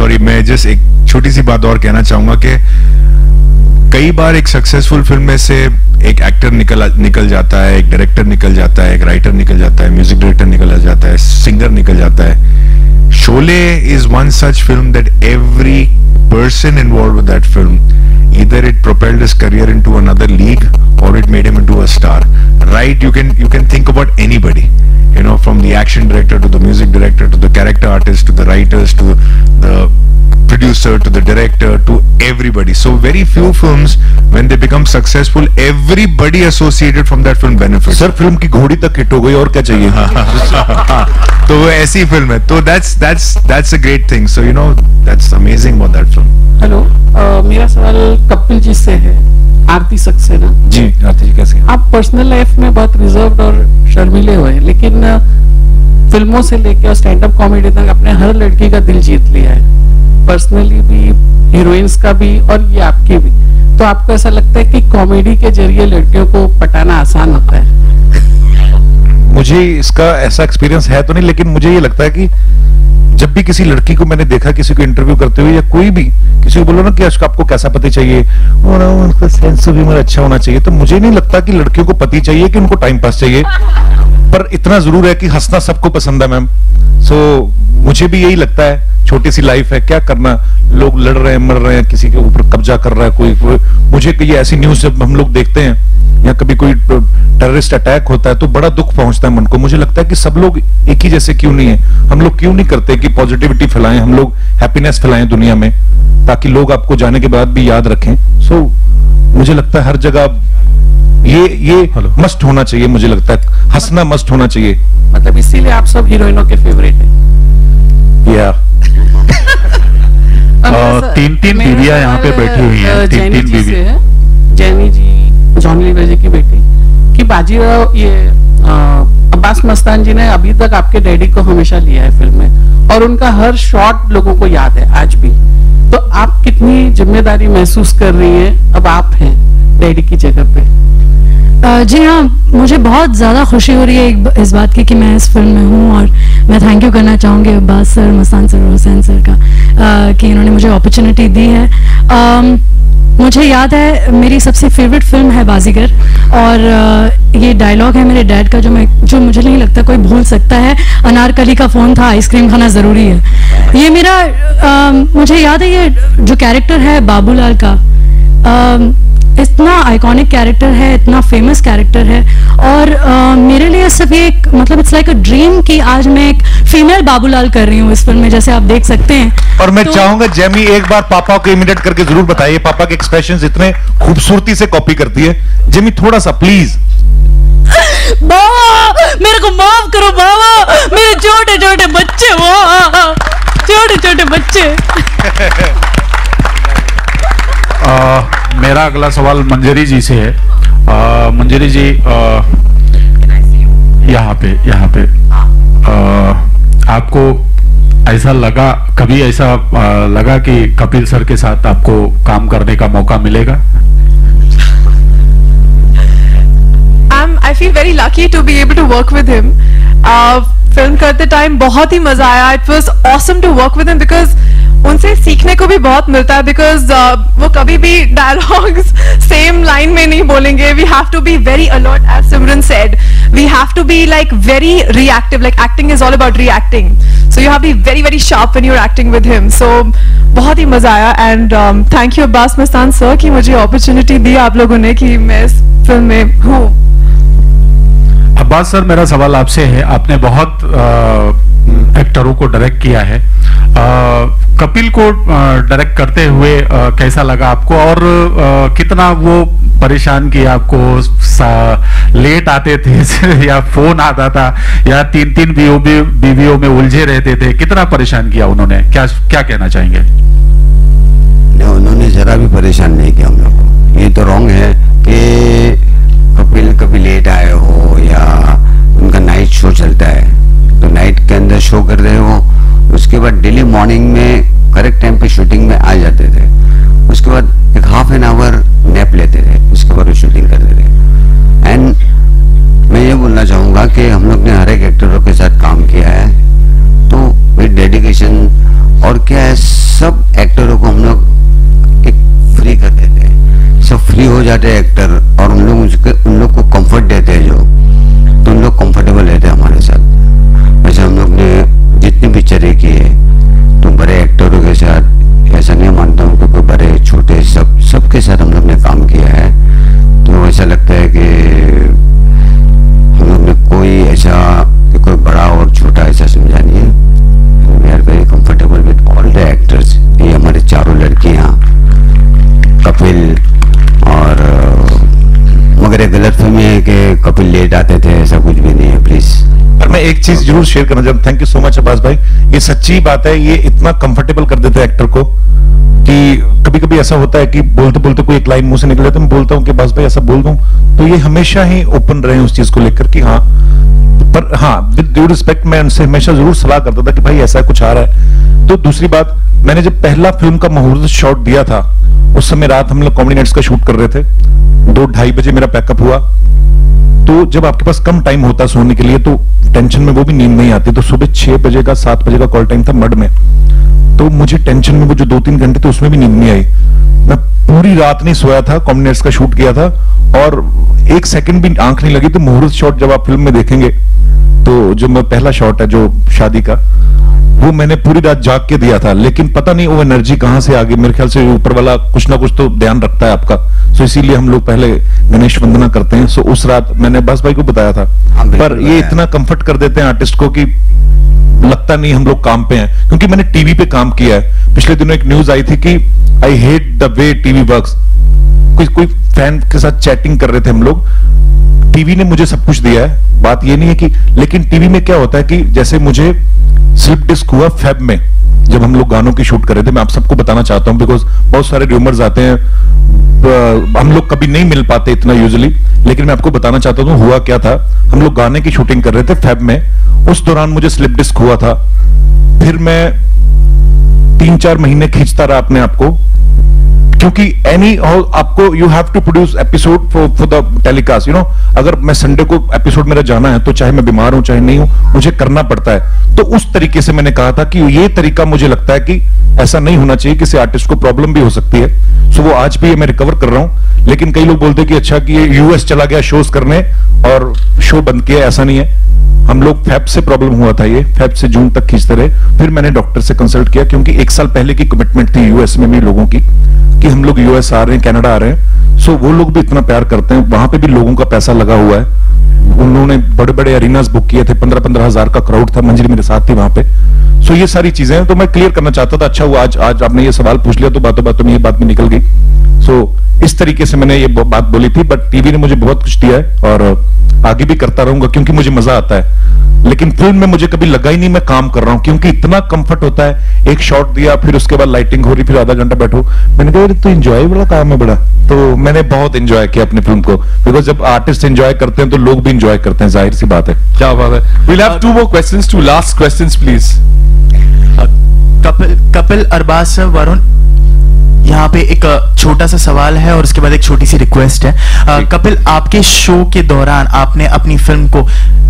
Sorry, मैं just एक छोटी सी बात और कहना चाहूंगा कि कई बार एक सक्सेसफुल फिल्म में से एक एक्टर निकल जाता है, एक डायरेक्टर निकल जाता है, एक राइटर निकल जाता है, म्यूजिक डायरेक्टर निकल जाता है, सिंगर निकल जाता है. Sholay is one such film that every person involved with that film, either it propelled his career into another league or it made him into a star. Right? You can think about anybody, you know, from the action director to the music director to the character artist to the writers to the producer to the director to everybody. So very few films, when they become successful, everybody associated from that film benefits. Sir film की घोड़ी तक hit हो गई, और क्या चाहिए? तो वो ऐसी फिल्म है, तो that's a great thing. So you know, that's amazing about that film. Hello, मेरा सवाल कपिल जी से है, आरती सक्सेना जी. आरती जी कैसे हैं? आप पर्सनल लाइफ में बहुत रिजर्व्ड और शर्मीले हुए, लेकिन फिल्मों से लेकर और स्टैंड अप कॉमेडी तक आपने हर लड़की का दिल जीत लिया है, पर्सनली भी, हीरोइंस का भी और ये आपकी भी. तो आपको ऐसा लगता है कि कॉमेडी के जरिए लड़कियों को पटाना आसान होता है? मुझे इसका ऐसा एक्सपीरियंस है तो नहीं, लेकिन मुझे ये लगता है कि जब भी किसी लड़की को मैंने देखा, किसी को इंटरव्यू करते हुए या कोई भी किसी को बोलो ना कि आपको कैसा पति चाहिए, उनका सेंस ऑफ ह्यूमर अच्छा होना चाहिए, तो मुझे नहीं लगता कि लड़कियों को पति चाहिए कि उनको टाइम पास चाहिए. पर इतना जरूर है कि हंसना सबको पसंद है मैम. सो मुझे भी यही लगता है, छोटी सी लाइफ है, क्या करना, लोग लड़ रहे हैं, मर रहे हैं, किसी के ऊपर कब्जा कर रहा है कोई. मुझे ये ऐसी न्यूज जब हम लोग देखते हैं या कभी कोई टेररिस्ट अटैक होता है तो बड़ा दुख पहुंचता है मन को. मुझे लगता है कि सब लोग एक ही जैसे क्यों नहीं है, हम लोग क्यों नहीं करते कि पॉजिटिविटी फैलाएं, हम लोग हैप्पीनेस फैलाएं दुनिया में, ताकि लोग आपको जाने के बाद भी याद रखें. सो मुझे लगता है हर जगह ये मस्ट होना चाहिए. मुझे लगता है हंसना मस्ट होना चाहिए. मतलब इसीलिए आप सब हीरोइनों के फेवरेट हैं? या तीन बीवियां यहाँ पे बैठी हुई हैं. तीन बीवियां, जैनी जी, जॉनी लीवर जी की बेटी, कि बाजीराव, ये अब्बास मस्तान जी ने अभी तक आपके डैडी को हमेशा लिया है फिल्म में, और उनका हर शॉट लोगों को याद है आज भी. तो आप कितनी जिम्मेदारी महसूस कर रही हैं, अब आप हैं डैडी की जगह पे? जी हाँ, मुझे बहुत ज़्यादा खुशी हो रही है इस बात की कि मैं इस फिल्म में हूँ, और मैं थैंक यू करना चाहूँगी Abbas sir, Mastan sir, Hussain sir का कि इन्होंने मुझे अपॉर्चुनिटी दी है. मुझे याद है मेरी सबसे फेवरेट फिल्म है बाजीगर, और ये डायलॉग है मेरे डैड का जो मुझे नहीं लगता कोई भूल सकता है, अनारकली का फ़ोन था, आइसक्रीम खाना ज़रूरी है. ये मेरा मुझे याद है, ये जो कैरेक्टर है बाबूलाल का, इतना आइकॉनिक कैरेक्टर है, इतना फेमस कैरेक्टर है, और मेरे लिए सिर्फ एक मतलब इट्स लाइक अ ड्रीम कि आज मैं एक फीमेल बाबूलाल कर रही हूँ इस फिल्म में, जैसे आप देख सकते हैं. और मैं चाहूंगा जेमी एक बार पापा को इमिटेट करके जरूर बताइए, पापा के एक्सप्रेशंस इतने खूबसूरती से कॉपी करती है. जेमी थोड़ा सा प्लीज. बाबा मेरे को माफ करो बाबा, मेरे छोटे छोटे बच्चे, छोटे छोटे बच्चे. मेरा अगला सवाल मंजरी जी से है. मंजरी जी, यहाँ पे आपको ऐसा लगा, कभी ऐसा लगा कि कपिल सर के साथ आपको काम करने का मौका मिलेगा? I feel very lucky to be able to work with him. Film करते टाइम बहुत ही मजा आया. It was awesome to work with him because उनसे सीखने को भी बहुत मिलता है, बिकॉज वो कभी भी डायलॉग्स सेम लाइन में नहीं बोलेंगे. We have to be very alert, as Simran said. We have to be like very reactive, like acting is all about reacting. So you have to be very very sharp when you are acting with him. So बहुत ही मजा आया, and thank you Abbas Mastan sir कि मुझे opportunity दी आप लोगों ने कि मैं इस फिल्म में हूँ. अब्बास सर, मेरा सवाल आपसे है, आपने बहुत एक्टरों को डायरेक्ट किया है, कपिल को डायरेक्ट करते हुए कैसा लगा आपको, और कितना वो परेशान किया आपको? लेट आते थे या फोन आता था, या तीन बीवियों में उलझे रहते थे, कितना परेशान किया उन्होंने? क्या कहना चाहेंगे? नहीं, उन्होंने जरा भी परेशान नहीं किया हम लोग को. ये तो रॉन्ग है कि कपिल कभी लेट आए हो, या उनका नाइट शो चलता है तो नाइट के अंदर शो कर रहे हो, उसके बाद डेली मॉर्निंग में करेक्ट टाइम पे शूटिंग में आ जाते थे. उसके बाद एक हाफ एन आवर नैप लेते थे, उसके बाद वो शूटिंग करते थे. एंड मैं ये बोलना चाहूँगा कि हम लोग ने हर एक एक्टरों के साथ काम किया है, तो विद डेडिकेशन, और क्या है, जाते हैं एक्टर और उन लोग को कंफर्ट देते हैं जो, तो उन लोग कंफर्टेबल रहते हैं हमारे साथ। वैसे हम लोग ने जितनी पिक्चरें की है तो बड़े एक्टरों के साथ, ऐसा नहीं मानता हूँ कि कोई बड़े छोटे सबके साथ हम लोग ने काम किया है, तो ऐसा लगता है कि हम लोग ने कोई ऐसा कि कोई बड़ा और छोटा ऐसा समझा नहीं है। We are very comfortable with all the actors. ये हमारे चारों लड़कियाँ, कपिल और मगर ये गलत फहमी है कि कपिल लेट आते थे, ऐसा कुछ भी नहीं है प्लीज। पर मैं एक चीज जरूर शेयर करना चाहता हूँ। Thank you so much Abbas भाई, ये सच्ची बात है। ये इतना कंफर्टेबल कर देते हैं एक्टर को कि कभी कभी ऐसा होता है कि बोलते बोलते कोई एक लाइन मुंह से निकल जाती है, मैं बोलता हूँ कि अब्बास भाई ऐसा बोल दूं, तो ये हमेशा ही ओपन रहे उस चीज को लेकर कि हाँ, पर हाँ विद ड्यू रिस्पेक्ट मैं उनसे हमेशा जरूर सलाह करता था कि भाई ऐसा कुछ आ रहा है। तो दूसरी बात, मैंने जब पहला फिल्म का मुहूर्त शॉट दिया था, उस समय रात हम लोग कॉमेडी नाइट्स का शूट कर रहे थे, 2-2:30 बजे मेरा पैकअप हुआ। तो जब आपके पास कम टाइम होता सोने के लिए तो टेंशन में वो भी नींद नहीं आती, तो सुबह 6 बजे का 7 बजे का कॉल टाइम था मड में, तो मुझे टेंशन में वो जो 2-3 घंटे थे उसमें भी नींद नहीं आई। मैं पूरी रात नहीं सोया था, कॉमेडी नाइट्स का शूट किया था और 1 सेकंड भी आंख नहीं लगी। तो मुहूर्त शॉट जब आप फिल्म में देखेंगे तो जो मैं पहला शॉट है जो शादी का, वो मैंने पूरी रात जाग के दिया था, लेकिन पता नहीं वो एनर्जी कहां से आ गई। मेरे ख्याल से ऊपर वाला कुछ ना कुछ तो ध्यान रखता है आपका, सो इसीलिए हम लोग पहले गणेश वंदना करते हैं। सो उस रात मैंने अब्बास भाई को बताया था, पर ये इतना कंफर्ट कर देते हैं आर्टिस्ट को कि लगता नहीं हम लोग काम पे हैं। क्योंकि मैंने टीवी पे काम किया है। पिछले दिनों एक न्यूज आई थी कि I hate the way TV works. कोई फैन के साथ चैटिंग कर रहे थे हम लोग, टीवी ने मुझे सब कुछ दिया है, बात ये नहीं है कि, लेकिन टीवी में क्या होता है कि जैसे मुझे स्लिप डिस्क हुआ फेब में, जब हम लोग गानों की शूट कर रहे थे। मैं आप सबको बताना चाहता हूं बिकॉज बहुत सारे र्यूमर्स आते हैं, हम लोग कभी नहीं मिल पाते इतना यूजुअली, लेकिन मैं आपको बताना चाहता हूं हुआ क्या था। हम लोग गाने की शूटिंग कर रहे थे फेब में, उस दौरान मुझे स्लिप डिस्क हुआ था। फिर मैं 3-4 महीने खींचता रहा अपने आप को, क्योंकि आपको you have to produce episode for the telecast, you know. अगर मैं संडे को एपिसोड मेरा जाना है तो चाहे मैं बीमार हूं चाहे नहीं हूं, मुझे करना पड़ता है। तो उस तरीके से मैंने कहा था कि ये तरीका मुझे लगता है कि ऐसा नहीं होना चाहिए, किसी आर्टिस्ट को प्रॉब्लम भी हो सकती है। सो वो आज भी मैं रिकवर कर रहा हूं। लेकिन कई लोग बोलते हैं कि अच्छा कि ये यूएस चला गया शोज करने और शो बंद किया, ऐसा नहीं है। हम लोग फेब से प्रॉब्लम हुआ था, ये फेब से जून तक खींचते रहे। फिर मैंने डॉक्टर से कंसल्ट किया, क्योंकि 1 साल पहले की कमिटमेंट थी यूएस में भी लोगों की कि हम लोग यूएस आ रहे हैं, कनाडा आ रहे हैं। सो वो लोग भी इतना प्यार करते हैं, वहां पे भी लोगों का पैसा लगा हुआ है। उन्होंने बड़े बड़े अरीनास बुक किए थे, 15-15 हजार का क्राउड था। मंजरी मेरे साथ थी वहां पे। सो ये सारी चीजें हैं, तो मैं क्लियर करना चाहता था। अच्छा हुआ आज आपने ये सवाल पूछ लिया, तो बातों बातों में ये बात भी निकल गई। सो इस तरीके से मैंने ये बात बोली थी, बट टीवी ने मुझे बहुत कुछ दिया है और आगे भी करता रहूंगा क्योंकि मुझे मजा आता है। लेकिन फिल्म में मुझे कभी लगा ही नहीं मैं काम कर रहा हूं, क्योंकि इतना कंफर्ट होता है। एक शॉट दिया, फिर उसके बाद लाइटिंग हो रही, फिर आधा घंटा बैठो। मैंने कहा तो एंजॉय वाला काम है बड़ा, तो मैंने बहुत एंजॉय किया अपनी फिल्म को। बिकॉज जब आर्टिस्ट एंजॉय करते हैं तो लोग भी एंजॉय करते हैं, जाहिर सी बात है। क्या बात है। We'll have 2 more questions, 2 last questions please. Kapil, Arbaaz sir, Varun, यहाँ पे एक छोटा सा सवाल है और उसके बाद एक छोटी सी रिक्वेस्ट है। कपिल, आपके शो के दौरान आपने अपनी फिल्म को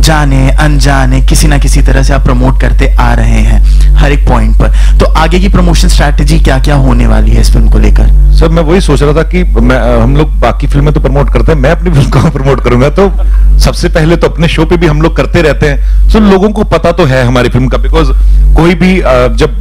जाने अनजाने किसी ना किसी तरह से आप प्रमोट करते आ रहे हैं हर एक पॉइंट पर, तो आगे की प्रमोशन स्ट्रैटेजी क्या क्या होने वाली है इस फिल्म को लेकर? सर मैं वही सोच रहा था कि हम लोग बाकी फिल्में तो प्रमोट करते हैं, मैं अपनी फिल्म को प्रमोट करूंगा। तो सबसे पहले तो अपने शो पे भी हम लोग करते रहते हैं, सो लोगों को पता तो है हमारी फिल्म का। बिकॉज कोई भी जब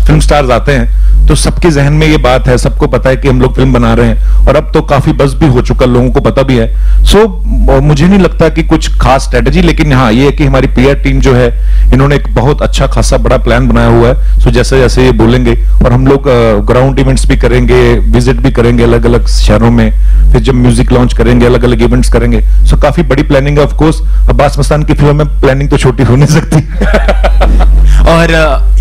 फिल्म स्टार्स आते हैं तो सबके जहन में ये बात है, सबको पता है कि हम लोग फिल्म बना रहे हैं, और अब तो काफी बज़ भी हो चुका, लोगों को पता भी है। सो मुझे नहीं लगता कि कुछ खास स्ट्रेटेजी, लेकिन हाँ ये है कि हमारी पीआर टीम जो है, इन्होंने एक बहुत अच्छा खासा बड़ा प्लान बनाया हुआ है। सो जैसे जैसे ये बोलेंगे, और हम लोग ग्राउंड इवेंट्स भी करेंगे, विजिट भी करेंगे अलग अलग शहरों में, फिर जब म्यूजिक लॉन्च करेंगे अलग अलग इवेंट्स करेंगे। सो काफी बड़ी प्लानिंग है। ऑफ कोर्स अब्बास मस्तान की फिल्म में प्लानिंग तो छोटी हो नहीं सकती। और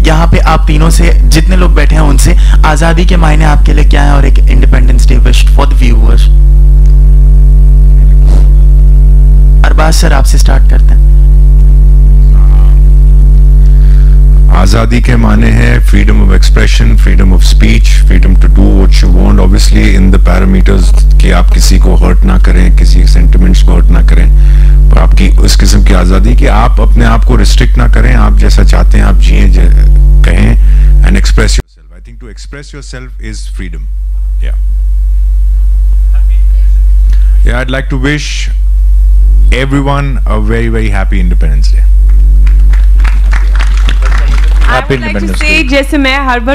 यहाँ पे आप तीनों से जितने लोग बैठे हैं उनसे आजादी के मायने आपके लिए क्या है और एक independence day wish for the viewers. Arbaaz sir आपसे स्टार्ट करते हैं। आजादी के माने हैं freedom of expression, freedom of speech, freedom to do what you want, obviously in the parameters कि आप किसी को हर्ट ना करें, किसी सेंटिमेंट्स को हर्ट ना करें, पर आपकी उस किस्म की आजादी कि आप अपने आप को रिस्ट्रिक्ट ना करें, आप जैसा चाहते हैं आप जिए, कहें and express yourself. I think to express yourself is freedom. या Yeah, I'd like to wish everyone a very, very happy Independence Day. I would like to say, जैसे मैं हर बार